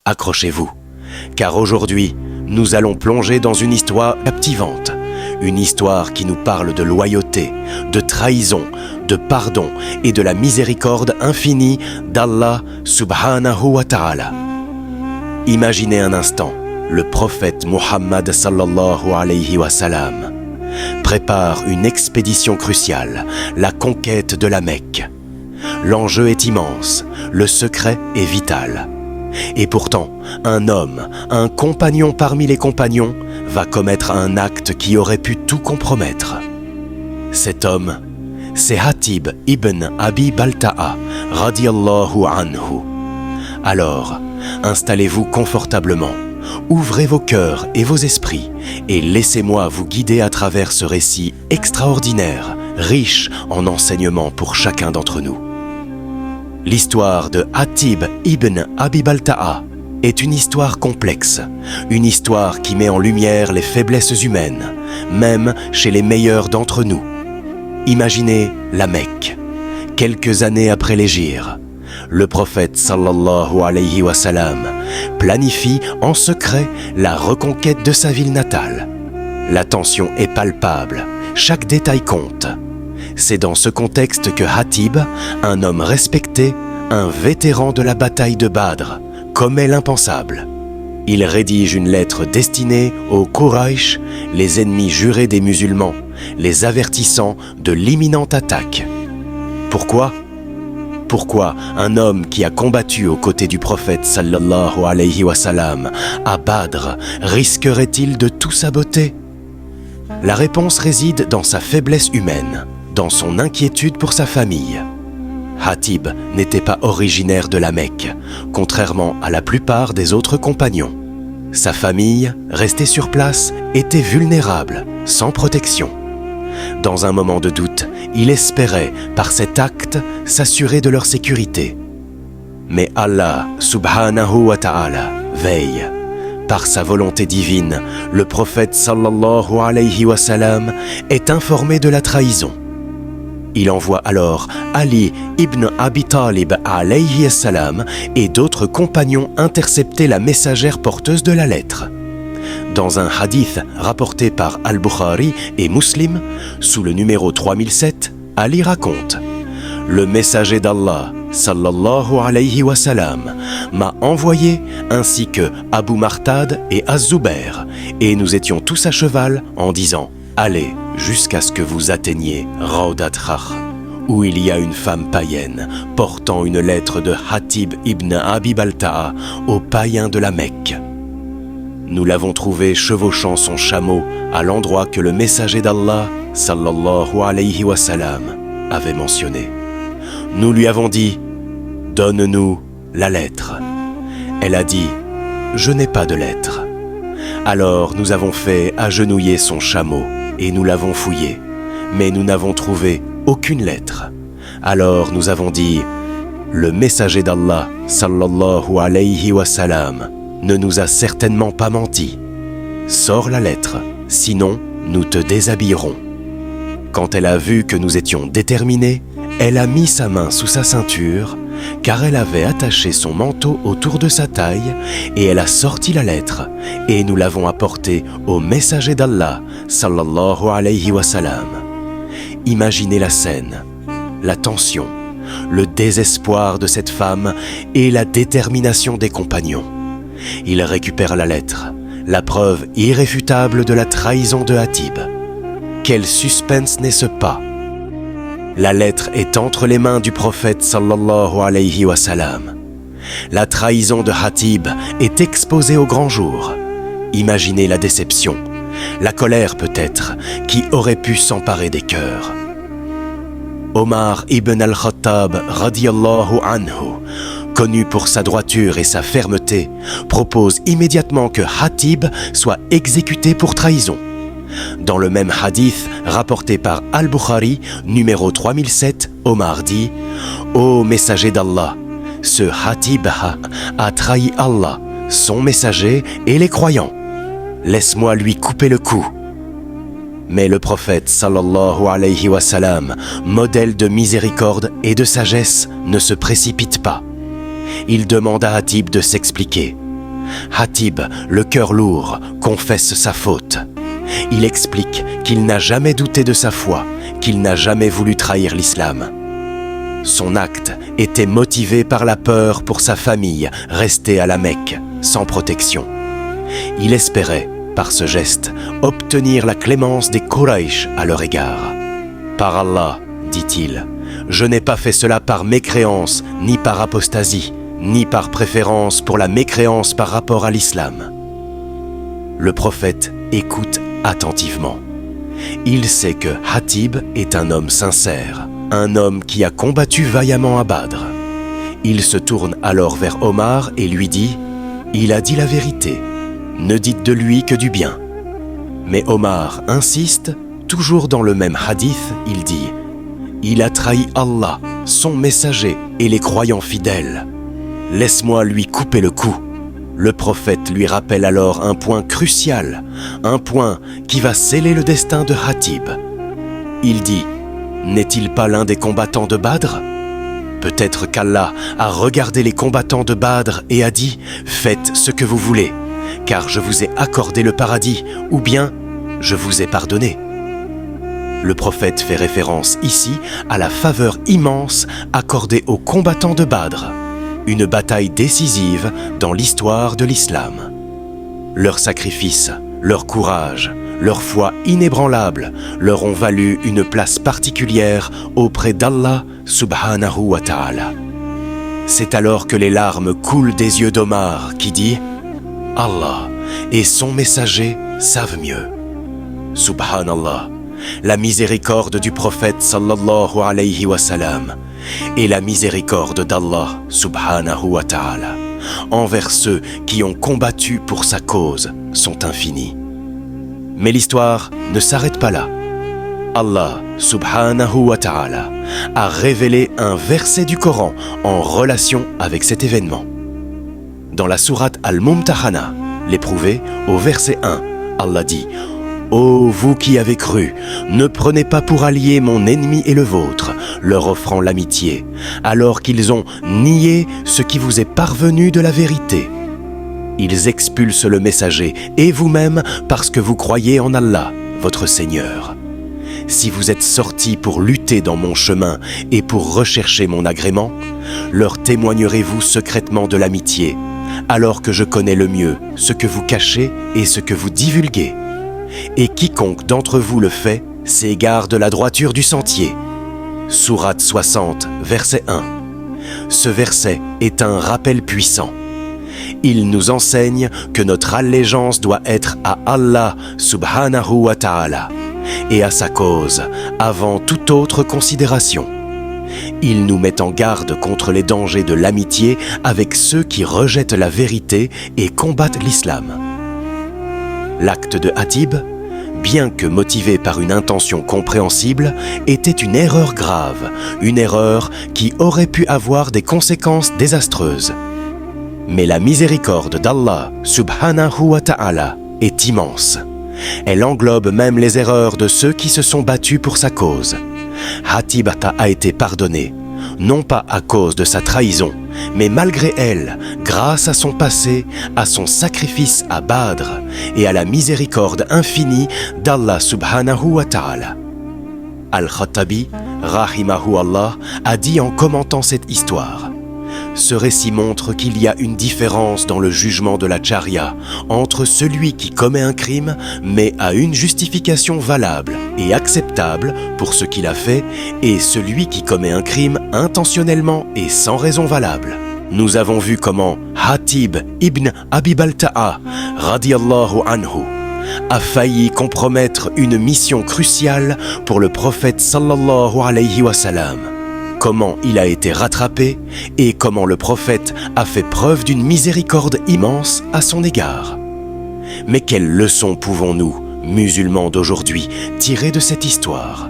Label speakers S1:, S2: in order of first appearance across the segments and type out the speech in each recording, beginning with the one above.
S1: accrochez-vous, car aujourd'hui, nous allons plonger dans une histoire captivante, une histoire qui nous parle de loyauté, de trahison, de pardon et de la miséricorde infinie d'Allah subhanahu wa ta'ala. Imaginez un instant, le prophète Muhammad sallallahu alayhi wa sallam prépare une expédition cruciale, la conquête de la Mecque. L'enjeu est immense, le secret est vital. Et pourtant, un homme, un compagnon parmi les compagnons, va commettre un acte qui aurait pu tout compromettre. Cet homme, c'est Hatib ibn Abi Balta'a, radiyallahu anhu. Alors, installez-vous confortablement, ouvrez vos cœurs et vos esprits, et laissez-moi vous guider à travers ce récit extraordinaire, riche en enseignements pour chacun d'entre nous. L'histoire de Hatib ibn Abi Balta'a est une histoire complexe, une histoire qui met en lumière les faiblesses humaines, même chez les meilleurs d'entre nous. Imaginez la Mecque, quelques années après l'hégire. Le prophète sallallahu alayhi wa sallam planifie en secret la reconquête de sa ville natale. La tension est palpable, chaque détail compte. C'est dans ce contexte que Hatib, un homme respecté, un vétéran de la bataille de Badr, commet l'impensable. Il rédige une lettre destinée aux Quraysh, les ennemis jurés des musulmans, les avertissant de l'imminente attaque. Pourquoi un homme qui a combattu aux côtés du prophète sallallahu alayhi wa sallam à Badr risquerait-il de tout saboter? La réponse réside dans sa faiblesse humaine, dans son inquiétude pour sa famille. Hatib n'était pas originaire de la Mecque, contrairement à la plupart des autres compagnons. Sa famille, restée sur place, était vulnérable, sans protection. Dans un moment de doute, il espérait, par cet acte, s'assurer de leur sécurité. Mais Allah, subhanahu wa ta'ala, veille. Par sa volonté divine, le prophète sallallahu alayhi wa sallam est informé de la trahison. Il envoie alors Ali ibn Abi Talib alayhi salam et d'autres compagnons intercepter la messagère porteuse de la lettre. Dans un hadith rapporté par Al-Bukhari et Muslim, sous le numéro 3007, Ali raconte « Le messager d'Allah, sallallahu alayhi wa sallam, m'a envoyé ainsi que Abu Martad et Az-Zubair, et nous étions tous à cheval en disant « Allez jusqu'à ce que vous atteigniez Raudat Khakh, où il y a une femme païenne portant une lettre de Hatib ibn Abi Balta'a aux païens de la Mecque. Nous l'avons trouvé chevauchant son chameau à l'endroit que le messager d'Allah, sallallahu alayhi wa sallam, avait mentionné. Nous lui avons dit « Donne-nous la lettre ». Elle a dit « Je n'ai pas de lettre ». Alors nous avons fait agenouiller son chameau et nous l'avons fouillé, mais nous n'avons trouvé aucune lettre. Alors nous avons dit « Le messager d'Allah, sallallahu alayhi wa sallam, ne nous a certainement pas menti. Sors la lettre, sinon nous te déshabillerons. » Quand elle a vu que nous étions déterminés, elle a mis sa main sous sa ceinture, car elle avait attaché son manteau autour de sa taille, et elle a sorti la lettre, et nous l'avons apportée au messager d'Allah, sallallahu alayhi wa sallam. Imaginez la scène, la tension, le désespoir de cette femme et la détermination des compagnons. Il récupère la lettre, la preuve irréfutable de la trahison de Hatib. Quel suspense n'est ce pas? La lettre est entre les mains du prophète sallallahu alayhi wa sallam. La trahison de Hatib est exposée au grand jour. Imaginez la déception, la colère peut-être, qui aurait pu s'emparer des cœurs. Omar ibn al-Khattab radiyallahu anhu, connu pour sa droiture et sa fermeté, propose immédiatement que Hatib soit exécuté pour trahison. Dans le même hadith rapporté par Al-Bukhari, numéro 3007, Omar dit « Ô messager d'Allah, ce Hatib a trahi Allah, son messager et les croyants. Laisse-moi lui couper le cou. » Mais le prophète sallallahu alayhi wa sallam, modèle de miséricorde et de sagesse, ne se précipite pas. Il demande à Hatib de s'expliquer. Hatib, le cœur lourd, confesse sa faute. Il explique qu'il n'a jamais douté de sa foi, qu'il n'a jamais voulu trahir l'islam. Son acte était motivé par la peur pour sa famille restée à la Mecque, sans protection. Il espérait, par ce geste, obtenir la clémence des Quraysh à leur égard. « Par Allah, dit-il, je n'ai pas fait cela par mécréance, ni par apostasie, ni par préférence pour la mécréance par rapport à l'islam. » Le prophète écoute attentivement. Il sait que Hatib est un homme sincère, un homme qui a combattu vaillamment à Badr. Il se tourne alors vers Omar et lui dit « Il a dit la vérité, ne dites de lui que du bien. » Mais Omar insiste, toujours dans le même hadith, il dit « Il a trahi Allah, son messager et les croyants fidèles. Laisse-moi lui couper le cou. » Le prophète lui rappelle alors un point crucial, un point qui va sceller le destin de Hatib. Il dit « N'est-il pas l'un des combattants de Badr ? Peut-être qu'Allah a regardé les combattants de Badr et a dit « Faites ce que vous voulez, car je vous ai accordé le paradis, ou bien je vous ai pardonné. » Le prophète fait référence ici à la faveur immense accordée aux combattants de Badr, une bataille décisive dans l'histoire de l'islam. Leur sacrifice, leur courage, leur foi inébranlable leur ont valu une place particulière auprès d'Allah subhanahu wa ta'ala. C'est alors que les larmes coulent des yeux d'Omar qui dit « Allah et son messager savent mieux. » Subhanallah, la miséricorde du prophète sallallahu alayhi wa sallam et la miséricorde d'Allah subhanahu wa ta'ala envers ceux qui ont combattu pour sa cause sont infinies. Mais l'histoire ne s'arrête pas là. Allah subhanahu wa ta'ala a révélé un verset du Coran en relation avec cet événement. Dans la sourate Al-Mumtahana, l'éprouvé, au verset 1, Allah dit « Ô vous qui avez cru, ne prenez pas pour alliés mon ennemi et le vôtre, leur offrant l'amitié, alors qu'ils ont nié ce qui vous est parvenu de la vérité. Ils expulsent le messager et vous-même parce que vous croyez en Allah, votre Seigneur. Si vous êtes sortis pour lutter dans mon chemin et pour rechercher mon agrément, leur témoignerez-vous secrètement de l'amitié, alors que je connais le mieux ce que vous cachez et ce que vous divulguez. Et quiconque d'entre vous le fait s'égare de la droiture du sentier. » Sourate 60, verset 1. Ce verset est un rappel puissant. Il nous enseigne que notre allégeance doit être à Allah subhanahu wa ta'ala et à sa cause avant toute autre considération. Il nous met en garde contre les dangers de l'amitié avec ceux qui rejettent la vérité et combattent l'islam. L'acte de Hatib, bien que motivé par une intention compréhensible, était une erreur grave, une erreur qui aurait pu avoir des conséquences désastreuses. Mais la miséricorde d'Allah subhanahu wa ta'ala est immense. Elle englobe même les erreurs de ceux qui se sont battus pour sa cause. Hatib a été pardonné, non pas à cause de sa trahison, mais malgré elle, grâce à son passé, à son sacrifice à Badr et à la miséricorde infinie d'Allah subhanahu wa ta'ala. Al-Khattabi, rahimahu Allah, a dit en commentant cette histoire: ce récit montre qu'il y a une différence dans le jugement de la charia entre celui qui commet un crime mais a une justification valable et acceptable pour ce qu'il a fait et celui qui commet un crime intentionnellement et sans raison valable. Nous avons vu comment Hatib ibn Abi Balta'a radiyallahu anhu a failli compromettre une mission cruciale pour le prophète sallallahu alayhi wa sallam. Comment il a été rattrapé et comment le prophète a fait preuve d'une miséricorde immense à son égard. Mais quelle leçon pouvons-nous, musulmans d'aujourd'hui, tirer de cette histoire?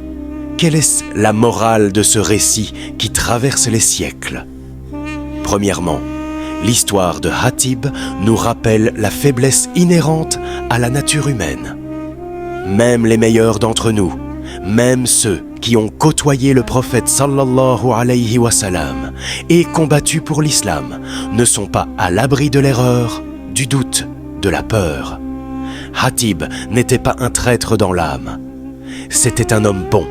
S1: Quelle est la morale de ce récit qui traverse les siècles? Premièrement, l'histoire de Hatib nous rappelle la faiblesse inhérente à la nature humaine. Même les meilleurs d'entre nous, même ceux qui ont côtoyé le prophète sallallahu alayhi wa sallam et combattu pour l'islam, ne sont pas à l'abri de l'erreur, du doute, de la peur. Hatib n'était pas un traître dans l'âme. C'était un homme bon,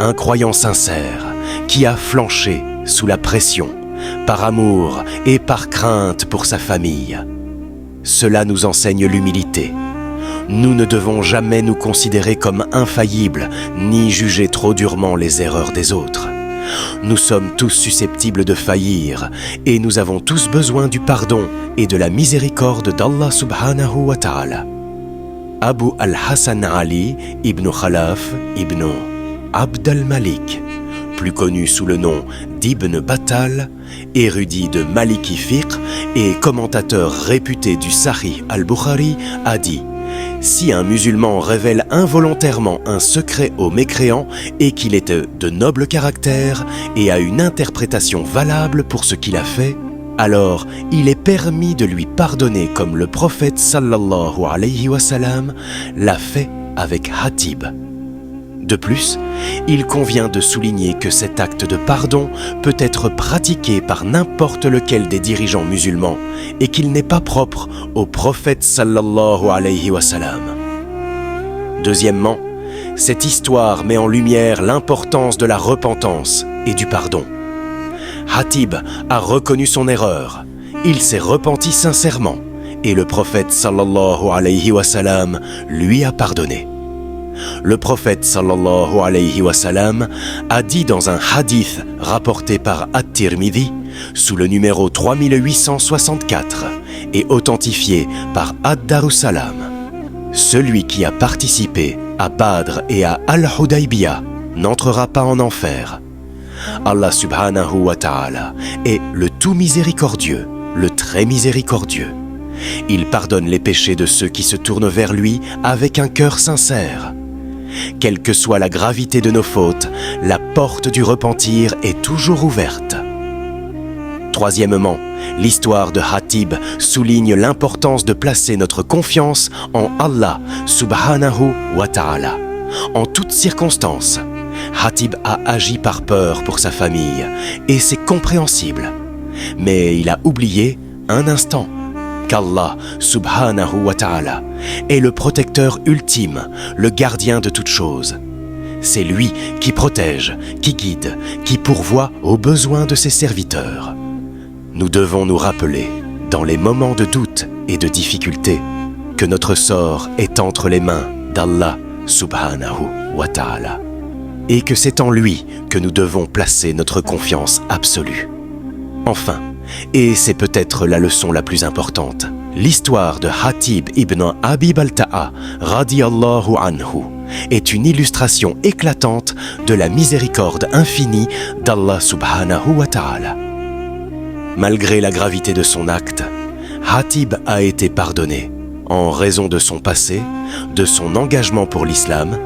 S1: un croyant sincère, qui a flanché sous la pression, par amour et par crainte pour sa famille. Cela nous enseigne l'humilité. Nous ne devons jamais nous considérer comme infaillibles, ni juger trop durement les erreurs des autres. Nous sommes tous susceptibles de faillir, et nous avons tous besoin du pardon et de la miséricorde d'Allah subhanahu wa ta'ala. Abu al-Hassan Ali ibn Khalaf ibn Abd al-Malik, plus connu sous le nom d'Ibn Battal, érudit de Maliki Fiqh et commentateur réputé du Sahih al-Bukhari, a dit: si un musulman révèle involontairement un secret au mécréant et qu'il est de noble caractère et a une interprétation valable pour ce qu'il a fait, alors il est permis de lui pardonner comme le prophète sallallahu alayhi wa sallam l'a fait avec Hatib. De plus, il convient de souligner que cet acte de pardon peut être pratiqué par n'importe lequel des dirigeants musulmans et qu'il n'est pas propre au prophète sallallahu alayhi wa sallam. Deuxièmement, cette histoire met en lumière l'importance de la repentance et du pardon. Hatib a reconnu son erreur, il s'est repenti sincèrement et le prophète sallallahu alayhi wa sallam lui a pardonné. Le prophète sallallahu alayhi wa sallam a dit dans un hadith rapporté par At-Tirmidhi sous le numéro 3864 et authentifié par Ad-Darussalam: celui qui a participé à Badr et à Al-Hudaybiyah n'entrera pas en enfer. Allah subhanahu wa ta'ala est le tout miséricordieux, le très miséricordieux. Il pardonne les péchés de ceux qui se tournent vers lui avec un cœur sincère. Quelle que soit la gravité de nos fautes, la porte du repentir est toujours ouverte. Troisièmement, l'histoire de Hatib souligne l'importance de placer notre confiance en Allah subhanahu wa ta'ala. En toutes circonstances, Hatib a agi par peur pour sa famille, et c'est compréhensible. Mais il a oublié un instant qu'Allah subhanahu wa ta'ala est le protecteur ultime, le gardien de toutes choses. C'est lui qui protège, qui guide, qui pourvoit aux besoins de ses serviteurs. Nous devons nous rappeler, dans les moments de doute et de difficulté, que notre sort est entre les mains d'Allah subhanahu wa ta'ala, et que c'est en lui que nous devons placer notre confiance absolue. Enfin, et c'est peut-être la leçon la plus importante, l'histoire de Hatib ibn Abi Balta'a radiyallahu anhu est une illustration éclatante de la miséricorde infinie d'Allah subhanahu wa ta'ala. Malgré la gravité de son acte, Hatib a été pardonné en raison de son passé, de son engagement pour l'islam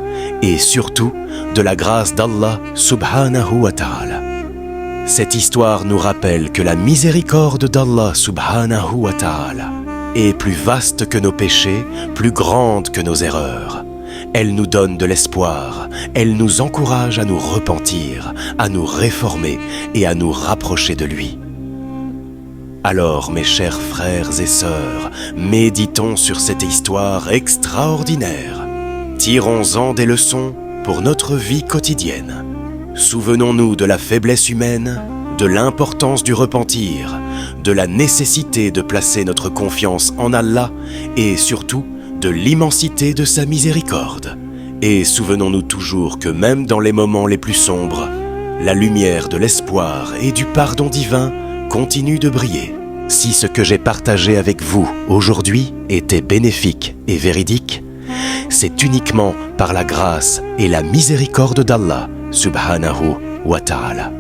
S1: et surtout de la grâce d'Allah subhanahu wa ta'ala. Cette histoire nous rappelle que la miséricorde d'Allah subhanahu wa ta'ala est plus vaste que nos péchés, plus grande que nos erreurs. Elle nous donne de l'espoir, elle nous encourage à nous repentir, à nous réformer et à nous rapprocher de lui. Alors, mes chers frères et sœurs, méditons sur cette histoire extraordinaire. Tirons-en des leçons pour notre vie quotidienne. Souvenons-nous de la faiblesse humaine, de l'importance du repentir, de la nécessité de placer notre confiance en Allah et surtout de l'immensité de sa miséricorde. Et souvenons-nous toujours que même dans les moments les plus sombres, la lumière de l'espoir et du pardon divin continue de briller. Si ce que j'ai partagé avec vous aujourd'hui était bénéfique et véridique, c'est uniquement par la grâce et la miséricorde d'Allah subhanahu wa ta'ala.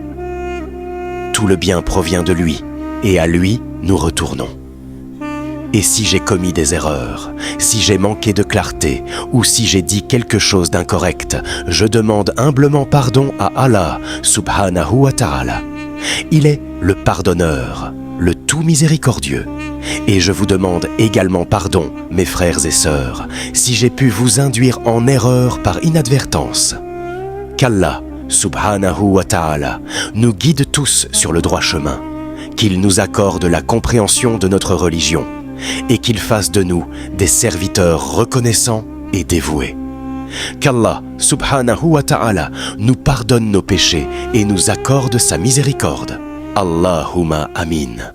S1: Tout le bien provient de lui, et à lui nous retournons. Et si j'ai commis des erreurs, si j'ai manqué de clarté, ou si j'ai dit quelque chose d'incorrect, je demande humblement pardon à Allah subhanahu wa ta'ala. Il est le pardonneur, le tout miséricordieux. Et je vous demande également pardon, mes frères et sœurs, si j'ai pu vous induire en erreur par inadvertance. Qu'Allah subhanahu wa ta'ala nous guide tous sur le droit chemin, qu'il nous accorde la compréhension de notre religion et qu'il fasse de nous des serviteurs reconnaissants et dévoués. Qu'Allah subhanahu wa ta'ala nous pardonne nos péchés et nous accorde sa miséricorde. Allahumma amin.